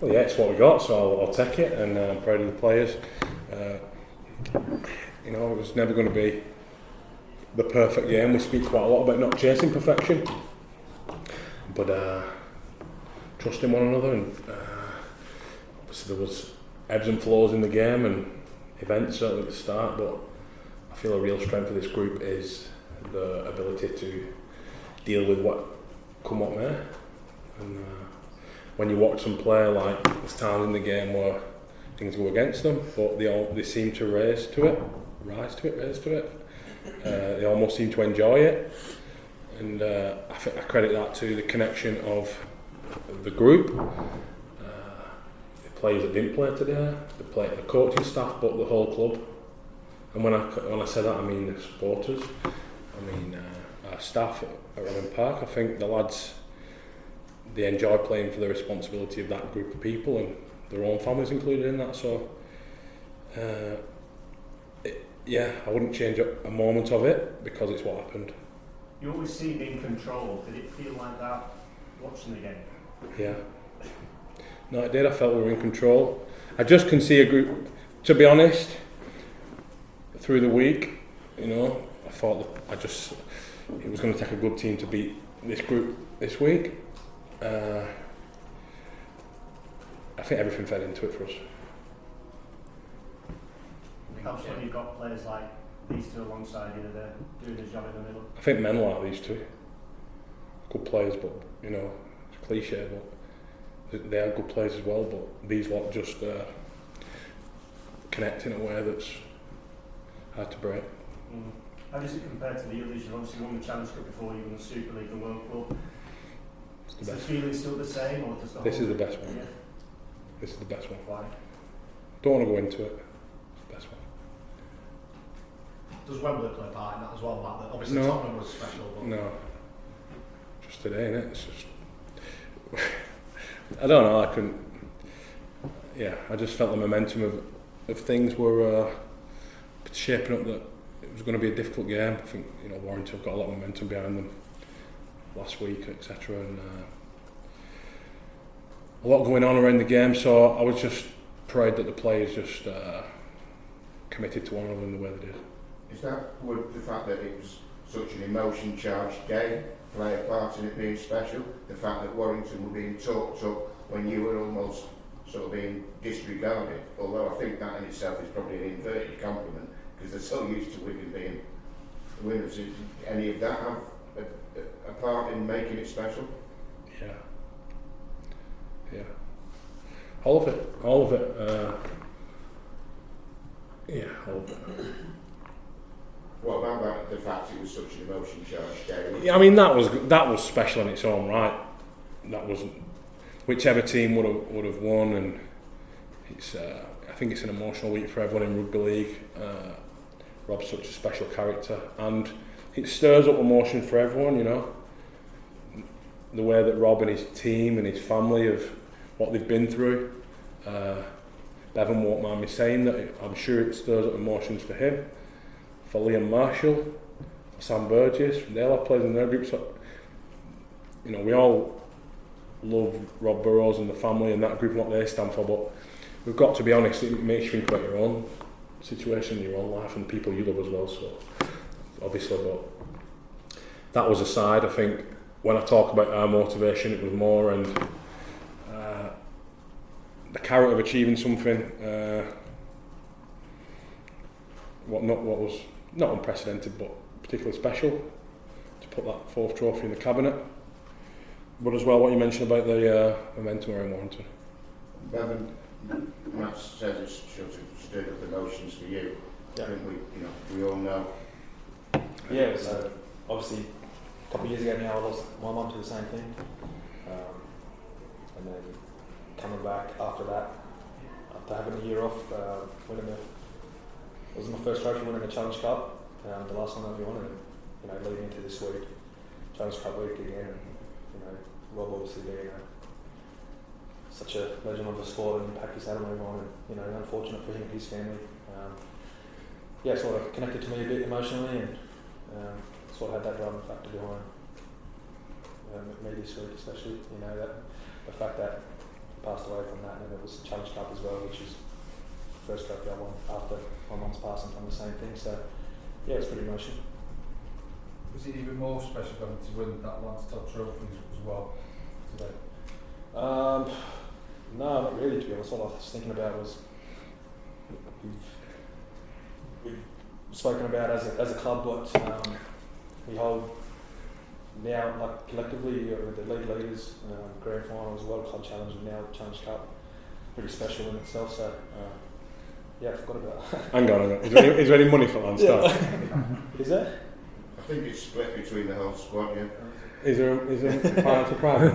Well, yeah, it's what we got, so I'll take it, and I'm proud of the players. You know, it was never going to be the perfect game. We speak quite a lot about not chasing perfection, but trusting one another, and obviously there was ebbs and flows in the game and events certainly at the start, but I feel a real strength of this group is the ability to deal with what may. And when you watch them play, like there's times in the game where things go against them, but they seem to rise to it. They almost seem to enjoy it, and I credit that to the connection of the group, the players that didn't play today, the coaching staff, but the whole club. And when I say that, I mean the supporters, I mean our staff at Rugby Park. I think the lads, they enjoy playing for the responsibility of that group of people and their own families included in that. So I wouldn't change a moment of it because it's what happened. You always seemed in control. Did it feel like that watching the game? Yeah. No, it did. I felt we were in control. I just can see a group, to be honest, through the week, you know, I thought that it was going to take a good team to beat this group this week. I think everything fed into it for us. Helps when you've got players like these two alongside you, they're doing the job in the middle. I think men like these two. Good players, but you know, it's cliche, but they are good players as well. But these lot just connect in a way that's hard to break. How does it compare to the others? You've obviously won the Challenge Cup before, you won the Super League and World Cup. Is the feeling still the same, or does This is the best one. Yeah. This is the best one. Why? Don't want to go into it. It's the best one. Does Wembley play a part in that as well? That obviously No. Tottenham was special. But No. Just today, innit? It's just... I don't know, I couldn't... Yeah, I just felt the momentum of things were shaping up that it was going to be a difficult game. I think, you know, Warrington got a lot of momentum behind them last week, etc. And a lot going on around the game, so I was just proud that the players just committed to one another in the way they did. Is that, would the fact that it was such an emotion-charged game play a part in it being special? The fact that Warrington were being talked up when you were almost sort of being disregarded, although I think that in itself is probably an inverted compliment because they're so used to Wigan being winners. Did any of that have a part in making it special? Yeah. All of it. All of it. What about the fact it was such an emotion-charged game? Yeah, I mean that was special in its own right. That wasn't whichever team would have won, and it's I think it's an emotional week for everyone in rugby league. Rob's such a special character, and it stirs up emotion for everyone. You know, the way that Rob and his team and his family have what they've been through. Bevan won't mind me saying that. I'm sure it stirs up emotions for him, for Liam Marshall, for Sam Burgess. They'll have players in their group. So, you know, we all love Rob Burrows and the family and that group and what they stand for, but we've got to be honest, it makes you think about your own situation in your own life and people you love as well, so obviously, but that was aside. I think when I talk about our motivation, it was more and the carrot of achieving something what was not unprecedented but particularly special, to put that fourth trophy in the cabinet. But as well, what you mentioned about the momentum around Warrington. Bevan, Matt says it's sort of stirred up emotions for you. Yeah. I think we all know. Yeah, so obviously a couple of years ago now I lost my mum to the same thing. And then coming back after that, after having a year off, it was my first trophy winning the Challenge Cup, the last one that we won, and you know, leading into this week, Challenge Cup week again, and you know, Rob obviously being such a legend of the sport and impact he's had on everyone, and you know, unfortunate for him and his family. Yeah, sort of connected to me a bit emotionally, and sort of had that driving factor behind me this week, especially. You know, that the fact that passed away from that, and it was the Challenge Cup as well, which is the first trophy I won after my mum's passing from the same thing. So yeah, it's pretty emotional. Was it even more special going to win that lad's top trophies as well today? No, not really, to be honest. All I was thinking about was we've spoken about as a club what we hold now, like collectively with the league leaders, grand finals, World Club Challenge, and now Challenge Cup. Pretty special in itself. So yeah, I forgot about that. Hang on. Is there any money for Leinster? Is there? I think it's split between the whole squad, yeah. Is there financial prize?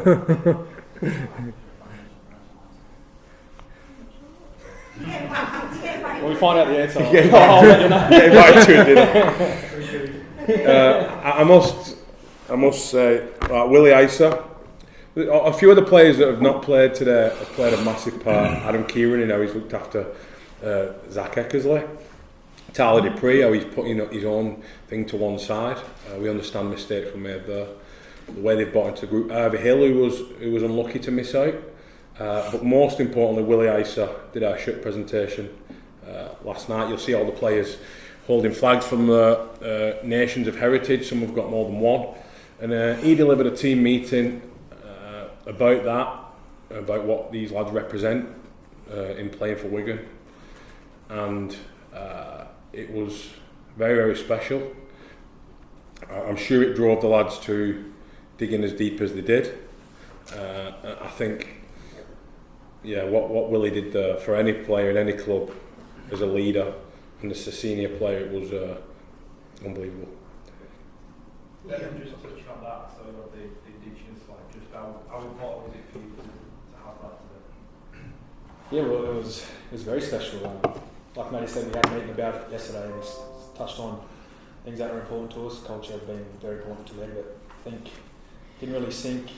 When we find out the answer, Yeah, I'll let you know. Get invited to a dinner. I must say, Willie Isa. A few of the players that have not played today have played a massive part. Adam Kieran, he's looked after Zach Eckersley. Tyler Dupree, how he's putting his own thing to one side. We understand mistakes were made there. The way they've bought into the group. Harvey Hill, who was unlucky to miss out. But most importantly, Willie Isa did our shirt presentation last night. You'll see all the players holding flags from the nations of heritage. Some have got more than one. And he delivered a team meeting about that, about what these lads represent in playing for Wigan. And it was very, very special. I'm sure it drove the lads to dig in as deep as they did. I think, yeah, what Willie did there for any player in any club as a leader and as a senior player, it was unbelievable. Just touching on that, so the Indigenous flag, just how important was it for you to have that today? Yeah, well, it was very special. Like Matty said, we had a meeting about it yesterday, and we touched on things that are important to us. Culture have been very important to me, but I think didn't really sink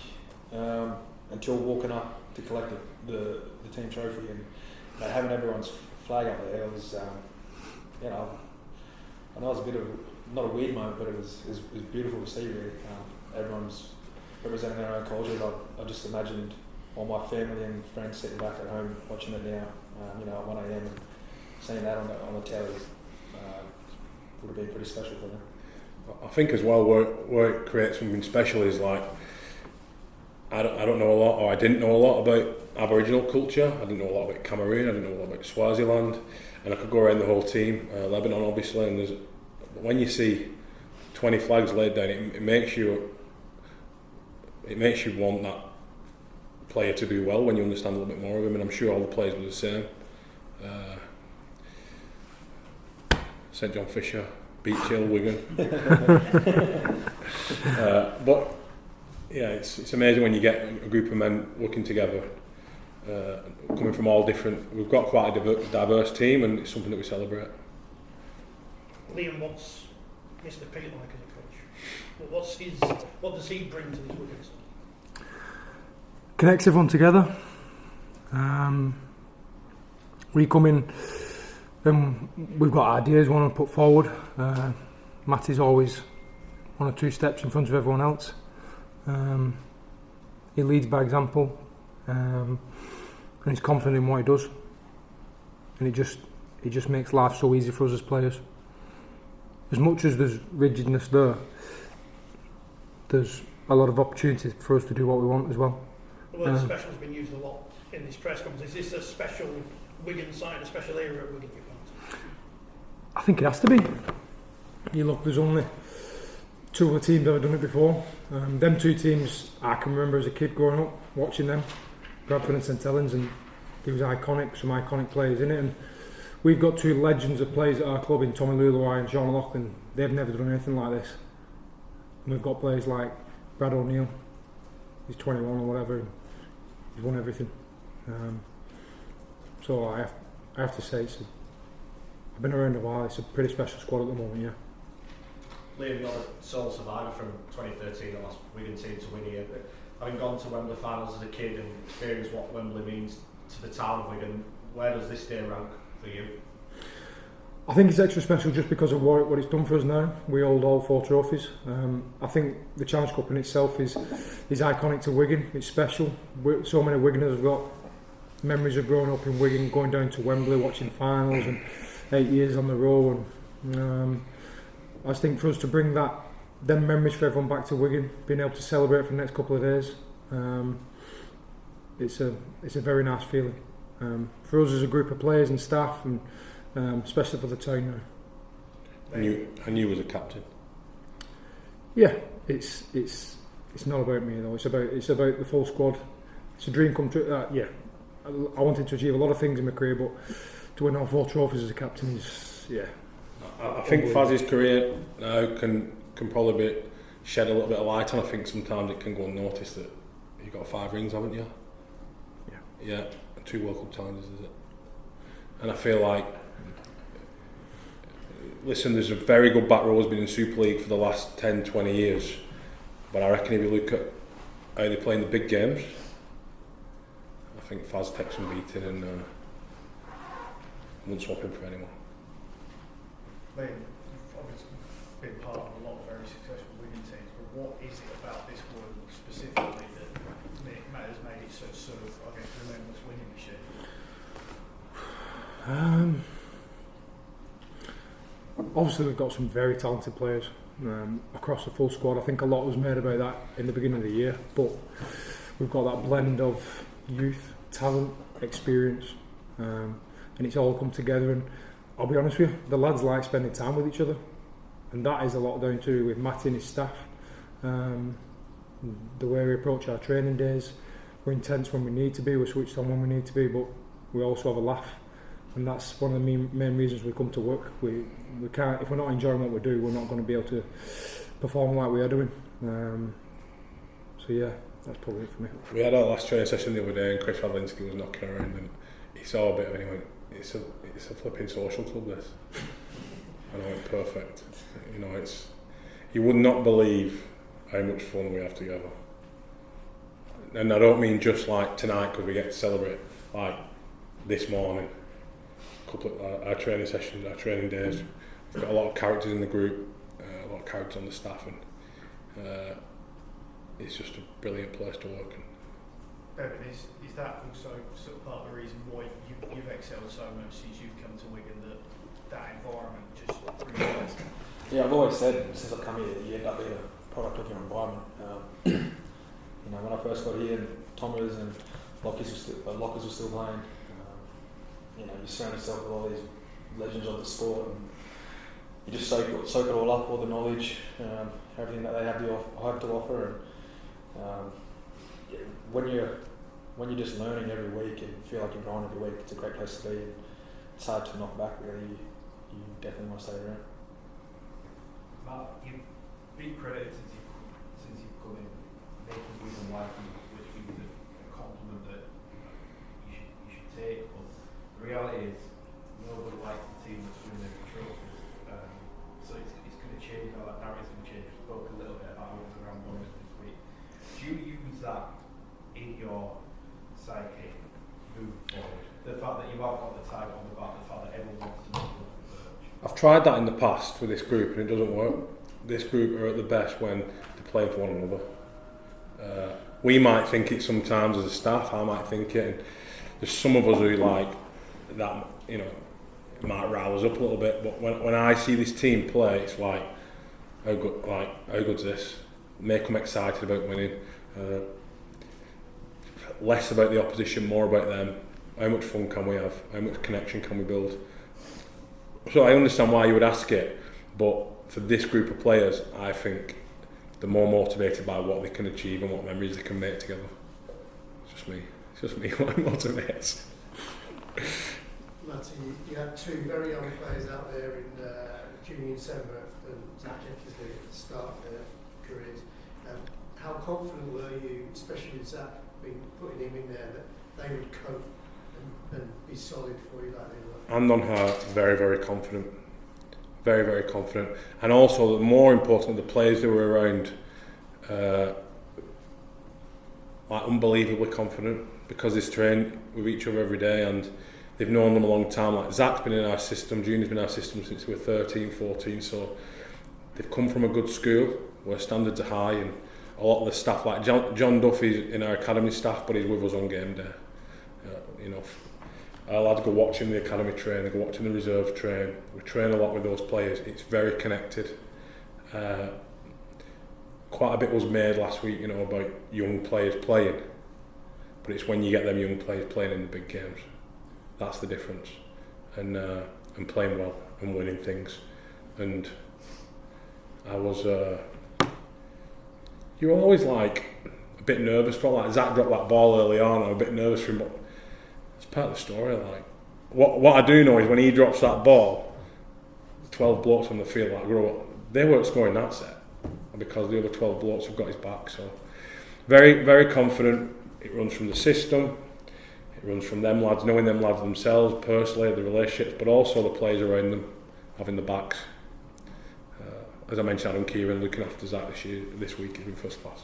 until walking up to collect the team trophy and having everyone's flag up there. It was, I know it was a bit of not a weird moment, but it was beautiful to see. Really, everyone's representing their own culture. I just imagined all my family and friends sitting back at home watching it now. At 1 a.m. and seeing that on the telly would have been pretty special for them. I think as well where it creates something special is like I don't know a lot, or I didn't know a lot about Aboriginal culture. I didn't know a lot about Cameroon. I didn't know a lot about Swaziland, and I could go around the whole team. Lebanon, obviously, and when you see 20 flags laid down, it makes you want that player to do well when you understand a little bit more of him. And I'm sure all the players were the same. St John Fisher, Beet Hill, Wigan. But yeah, it's amazing when you get a group of men working together, coming from all different. We've got quite a diverse team, and it's something that we celebrate. Liam, what's Mr. Peet like as a coach? What does he bring to these Wigan side? Connects everyone together. We come in and we've got ideas we want to put forward. Matty's always 1 or 2 steps in front of everyone else. He leads by example, and he's confident in what he does, and it just makes life so easy for us as players. As much as there's rigidness there's a lot of opportunity for us to do what we want as well. The word special has been used a lot in this press conference. Is this a special Wigan side, a special era at Wigan, you found? I think it has to be. You look, there's only 2 other teams that have done it before. Them 2 teams I can remember as a kid growing up watching them, Bradford and St Helens, and there was some iconic players in it. And we've got 2 legends of players at our club in Tommy Luluai and Sean Loughlin. They've never done anything like this. And we've got players like Brad O'Neill. He's 21 or whatever. And he's won everything. So I have to say, I've been around a while. It's a pretty special squad at the moment, yeah. Liam, you're the sole survivor from 2013, the last Wigan team to win here. Having gone to Wembley finals as a kid and experienced what Wembley means to the town of Wigan, where does this day rank for you? I think it's extra special just because of what it's done for us now. We hold all 4 trophies. I think the Challenge Cup in itself is iconic to Wigan. It's special. So many Wiganers have got memories of growing up in Wigan, going down to Wembley, watching finals, and 8 years on the road. And I just think for us to bring them memories for everyone back to Wigan, being able to celebrate for the next couple of days, it's a very nice feeling for us as a group of players and staff, and especially for the town now. And you as a captain. Yeah, it's not about me though. It's about the full squad. It's a dream come true. Yeah, I wanted to achieve a lot of things in my career, but to win all 4 trophies as a captain is I think Faz's career now can probably shed a little bit of light on. I think sometimes it can go unnoticed that you've got 5 rings, haven't you? Yeah, 2 World Cup challenges, is it? And I feel like, listen, there's a very good back row has been in Super League for the last 10, 20 years, but I reckon if you look at how they play in the big games, I think Faz takes some beating and won't swap him for anyone. Liam, you've obviously been part of a lot of very successful Wigan teams, but what is it about this one specifically that has made it so sort of, I guess, relentless winning machine? Obviously we've got some very talented players across the full squad. I think a lot was made about that in the beginning of the year, but we've got that blend of youth, talent, experience, and it's all come together. And I'll be honest with you, the lads like spending time with each other, and that is a lot down to with Matty and his staff. The way we approach our training days, we're intense when we need to be, we're switched on when we need to be, but we also have a laugh, and that's one of the main reasons we come to work. We can't, if we're not enjoying what we do, we're not going to be able to perform like we are doing. So yeah, that's probably it for me. We had our last training session the other day, and Chris Radlinski was knocking around, and he saw a bit of it, and he went, it's a flipping social club, this. And I went, perfect. You know, you would not believe how much fun we have together. And I don't mean just like tonight because we get to celebrate, like this morning, a couple of our training sessions, our training days. We've got a lot of characters in the group, a lot of characters on the staff, and it's just a brilliant place to work in. Bevan, is that also sort of part of the reason why you've excelled so much since you've come to Wigan, that environment just really is? Yeah, I've always said since I've come here that you end up being a product of your environment. You know, when I first got here, and Thomas and Lockers were still playing. You know, you surround yourself with all these legends of the sport, and you just soak it all up, all the knowledge, everything that they have to offer. And when you're just learning every week and feel like you're growing every week, it's a great place to be. And it's hard to knock back, really. You definitely want to stay around. You've been credited since you've come in, making Wigan Warrington, which we was a compliment that you should take. But the reality is, nobody likes the team that's winning every trophy. So it's going to change. That narrative's going to change. We spoke a little bit about it around Warrington this week. Do you use that in your psyche moving forward? The fact that you have got the target on the back, the fact that everyone wants to know the Birch. I've tried that in the past with this group and it doesn't work. This group are at the best when they're playing for one another. We might think it sometimes as a staff, I might think it, and there's some of us who like that, you know, it might rile us up a little bit, but when I see this team play, it's like, how good's this? Make them excited about winning. Less about the opposition, more about them. How much fun can we have? How much connection can we build? So I understand why you would ask it, but for this group of players, I think they're more motivated by what they can achieve and what memories they can make together. It's just me what motivates. Matty, you had 2 very young players out there in Junior December and Zach Eckersley at the start of their careers. How confident were you, especially with Zach, putting him in there, that they would cope and be solid for you like they were? Hand on heart, very, very confident. Very, very confident. And also, more important, the players that were around, like unbelievably confident because they train with each other every day and they've known them a long time. Like Zach's been in our system, Junior's been in our system since we were 13, 14, so they've come from a good school where standards are high, and a lot of the staff, like John Duffy's in our academy staff, but he's with us on game day. you know, our lads go watching the academy train, they go watching the reserve train. We train a lot with those players. It's very connected. Quite a bit was made last week, you know, about young players playing, but it's when you get them young players playing in the big games, that's the difference, and playing well and winning things. And I was, you're always like a bit nervous. Felt like Zach dropped that ball early on. I'm a bit nervous for him, but it's part of the story. Like what I do know is when he drops that ball, 12 blokes on the field like grow up, they weren't scoring that set because the other 12 blokes have got his back. So very, very confident. It runs from the system. It runs from them lads, knowing them lads themselves personally, the relationships, but also the players around them, having the backs. As I mentioned, Adam Kieran looking after Zach this week has been first class.